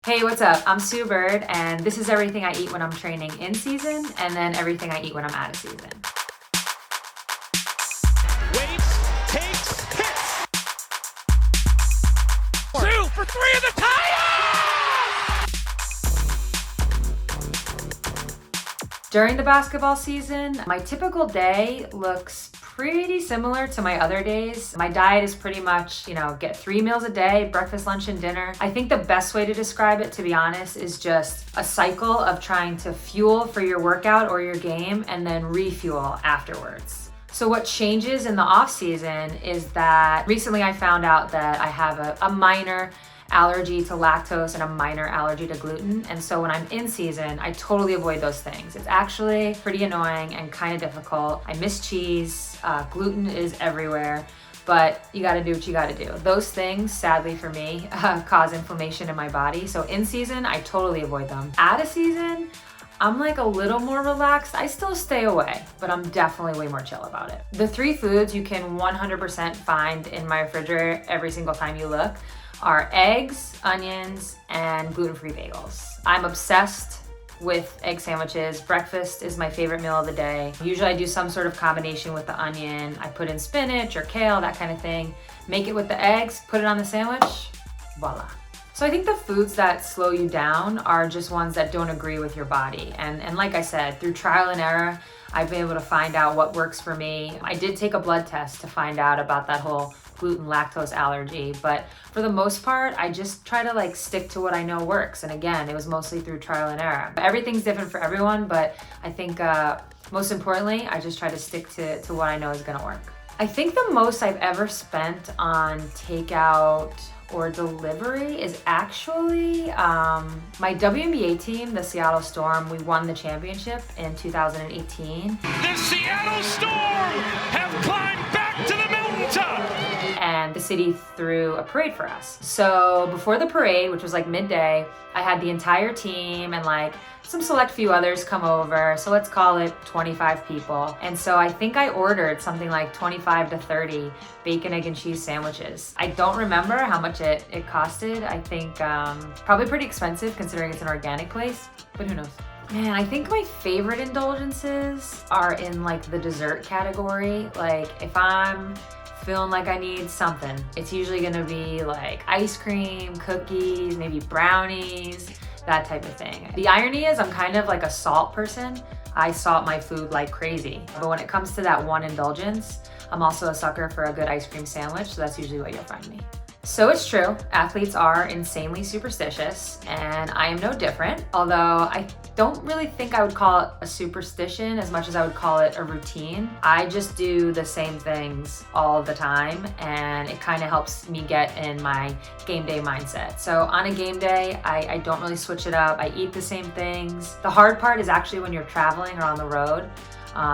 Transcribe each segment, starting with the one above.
Hey, what's up? I'm Sue Bird, and this is everything I eat when I'm training in season, and then everything I eat when I'm out of season. Waits, takes, hits. Sue for three of the tie! During the basketball season, my typical day looks pretty similar to my other days. My diet is pretty much, get 3 meals a day, breakfast, lunch, and dinner. I think the best way to describe it, to be honest, is just a cycle of trying to fuel for your workout or your game and then refuel afterwards. So what changes in the off season is that recently I found out that I have a minor allergy to lactose and a minor allergy to gluten. And so when I'm in season, I totally avoid those things. It's actually pretty annoying and kind of difficult. I miss cheese, gluten is everywhere, but you gotta do what you gotta do. Those things, sadly for me, cause inflammation in my body. So in season, I totally avoid them. Out of season, I'm like a little more relaxed. I still stay away, but I'm definitely way more chill about it. The 3 foods you can 100% find in my refrigerator every single time you look are eggs, onions, and gluten-free bagels. I'm obsessed with egg sandwiches. Breakfast is my favorite meal of the day. Usually I do some sort of combination with the onion. I put in spinach or kale, that kind of thing. Make it with the eggs, put it on the sandwich, voila. So I think the foods that slow you down are just ones that don't agree with your body. And like I said, through trial and error, I've been able to find out what works for me. I did take a blood test to find out about that whole gluten lactose allergy, but for the most part, I just try to stick to what I know works. And again, it was mostly through trial and error. Everything's different for everyone, but I think most importantly, I just try to stick to what I know is gonna work. I think the most I've ever spent on takeout or delivery is actually my WNBA team, the Seattle Storm. We won the championship in 2018. The Seattle Storm have climbed back to the mountaintop! And the city threw a parade for us. So before the parade, which was midday, I had the entire team and some select few others come over. So let's call it 25 people. And so I think I ordered something like 25 to 30 bacon, egg, and cheese sandwiches. I don't remember how much it costed. I think probably pretty expensive considering it's an organic place, but who knows? Man, I think my favorite indulgences are in the dessert category. If I'm feeling like I need something, it's usually gonna be ice cream, cookies, maybe brownies, that type of thing. The irony is I'm kind of a salt person. I salt my food like crazy. But when it comes to that one indulgence, I'm also a sucker for a good ice cream sandwich, so that's usually what you'll find me. So it's true, athletes are insanely superstitious, and I am no different, although I don't really think I would call it a superstition as much as I would call it a routine. I just do the same things all the time, and it kind of helps me get in my game day mindset. So on a game day, I don't really switch it up. I eat the same things. The hard part is actually when you're traveling or on the road.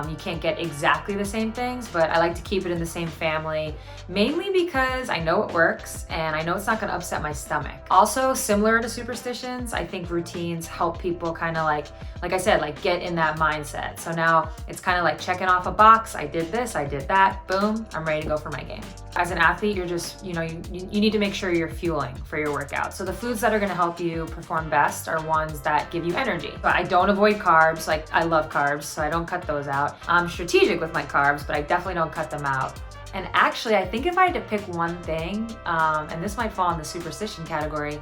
You can't get exactly the same things, but I like to keep it in the same family, mainly because I know it works and I know it's not gonna upset my stomach. Also, similar to superstitions, I think routines help people kind of like I said, get in that mindset. So now it's kind of checking off a box. I did this, I did that, boom, I'm ready to go for my game. As an athlete, you're just, you need to make sure you're fueling for your workout. So the foods that are gonna help you perform best are ones that give you energy. But I don't avoid carbs. I love carbs, so I don't cut those out. I'm strategic with my carbs, but I definitely don't cut them out. And actually, I think if I had to pick one thing, and this might fall in the superstition category,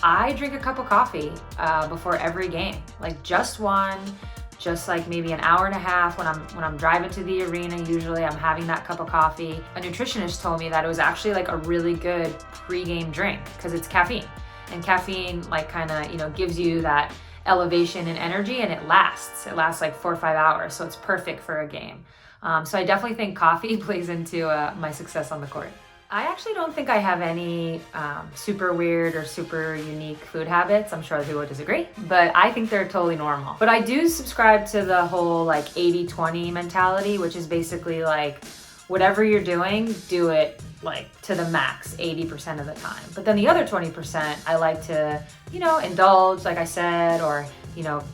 I drink a cup of coffee before every game. Just one, just maybe an hour and a half when I'm driving to the arena. Usually I'm having that cup of coffee. A nutritionist told me that it was actually a really good pre-game drink because it's caffeine. And caffeine gives you that elevation and energy, and it lasts 4 or 5 hours, so it's perfect for a game. So I definitely think coffee plays into my success on the court. I actually don't think I have any super weird or super unique food habits. I'm sure other people would disagree, but I think they're totally normal. But I do subscribe to the whole 80-20 mentality, which is basically whatever you're doing, do it to the max 80% of the time. But then the other 20%, I like to, indulge, like I said, or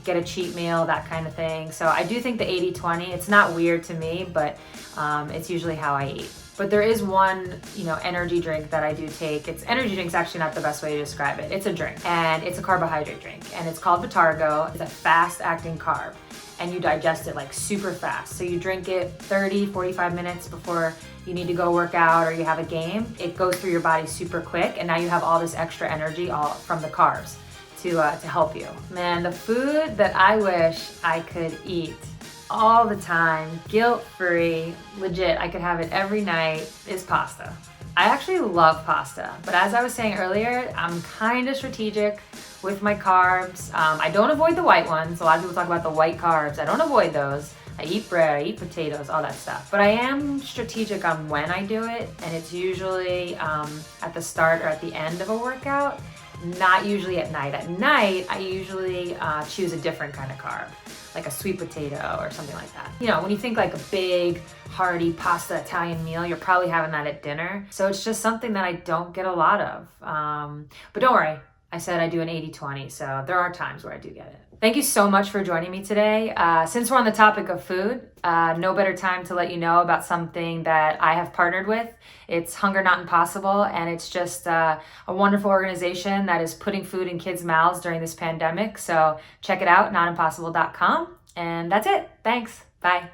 get a cheat meal, that kind of thing. So I do think the 80-20, it's not weird to me, but it's usually how I eat. But there is one, energy drink that I do take. Energy drink's actually not the best way to describe it. It's a drink, and it's a carbohydrate drink, and it's called Vitargo. It's a fast-acting carb, and you digest it like super fast. So you drink it 30, 45 minutes before you need to go work out or you have a game. It goes through your body super quick, and now you have all this extra energy all from the carbs to help you. Man, the food that I wish I could eat all the time, guilt-free, legit, I could have it every night, is pasta. I actually love pasta, but as I was saying earlier, I'm kind of strategic with my carbs. I don't avoid the white ones. A lot of people talk about the white carbs. I don't avoid those. I eat bread, I eat potatoes, all that stuff. But I am strategic on when I do it, and it's usually at the start or at the end of a workout, not usually at night. At night, I usually choose a different kind of carb, like a sweet potato or something like that. When you think like a big, hearty pasta Italian meal, you're probably having that at dinner. So it's just something that I don't get a lot of. But don't worry, I said I do an 80-20, so there are times where I do get it. Thank you so much for joining me today. Since we're on the topic of food, no better time to let you know about something that I have partnered with. It's Hunger Not Impossible, and it's just a wonderful organization that is putting food in kids' mouths during this pandemic. So check it out, notimpossible.com. And that's it. Thanks. Bye.